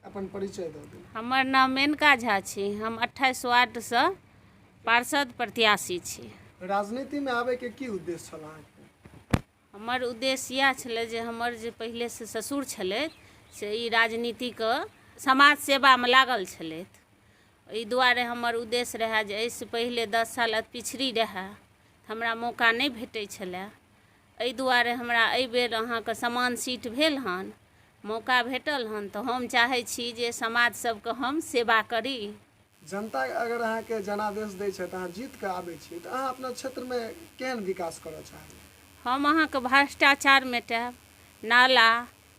अपन परिचय दऽ दियौ। हमर नाम मेनका झा छी। हम 28 वार्ड से पार्षद प्रत्याशी छी। राजनीति में आबे के की उद्देश्य छल अहाँके? हमर उद्देश्य यह छलै जे हमर जे पहिले से ससुर छलथि से ई राजनीतिक समाज सेवा में लागल छलथि। एहि दुआरे हमर उद्देश्य रहे जे एहिसँ पहिले 10 साल पिछड़ी रहे, हमरा मौका नहीं भेटै छलै। एहि दुआरे हमरा एहि बेर अहाँके समान सीट भेल हन, मौका भेटल हन, तो हम चाहै छी जे समाज सबके हम सेवा करी। जनता अगर अहाँके जनादेश दै छै, अहाँ जीत के आबै छी, तो अहाँ अपना क्षेत्र में केहन विकास करऽ चाहबै? हम अहाँके भ्रष्टाचार मेटाएब, नाला,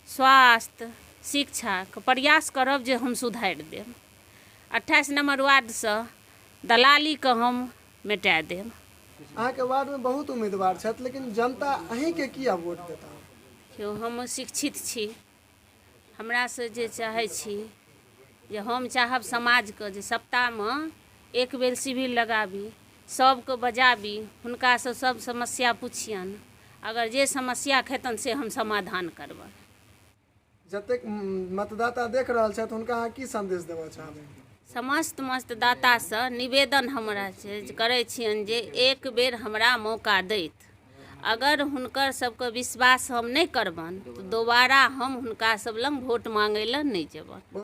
स्वास्थ्य, शिक्षा के प्रयास करब जे हम सुधारि देब। 28 नंबर वार्ड से दलाली के हम मिटा देब। अहाँके वार्ड में बहुत उम्मीदवार छथि, लेकिन जनता अहीं के किया वोट देता? क्यों हम शिक्षित छी, हमरा से जे चाहै छी जे हम चाहब समाज के जे सप्ताह में एक बेर शिविर लगाबी, सबके बजाबी, हुनका से सब समस्या पुछियन, अगर जे समस्या खेतन से हम समाधान करबै। जतेक मतदाता देख रहल छथि हुनका अहाँ की संदेश देबऽ चाहबै? समस्त मतदाता से निवेदन हमरा करै छियनि जे एक बेर हमरा मौका दैत। अगर हुनकर सबके विश्वास हम नहीं करबनि तो दोबारा हम हुनका सब लंग वोट मांगै लए नहीं जेबनि।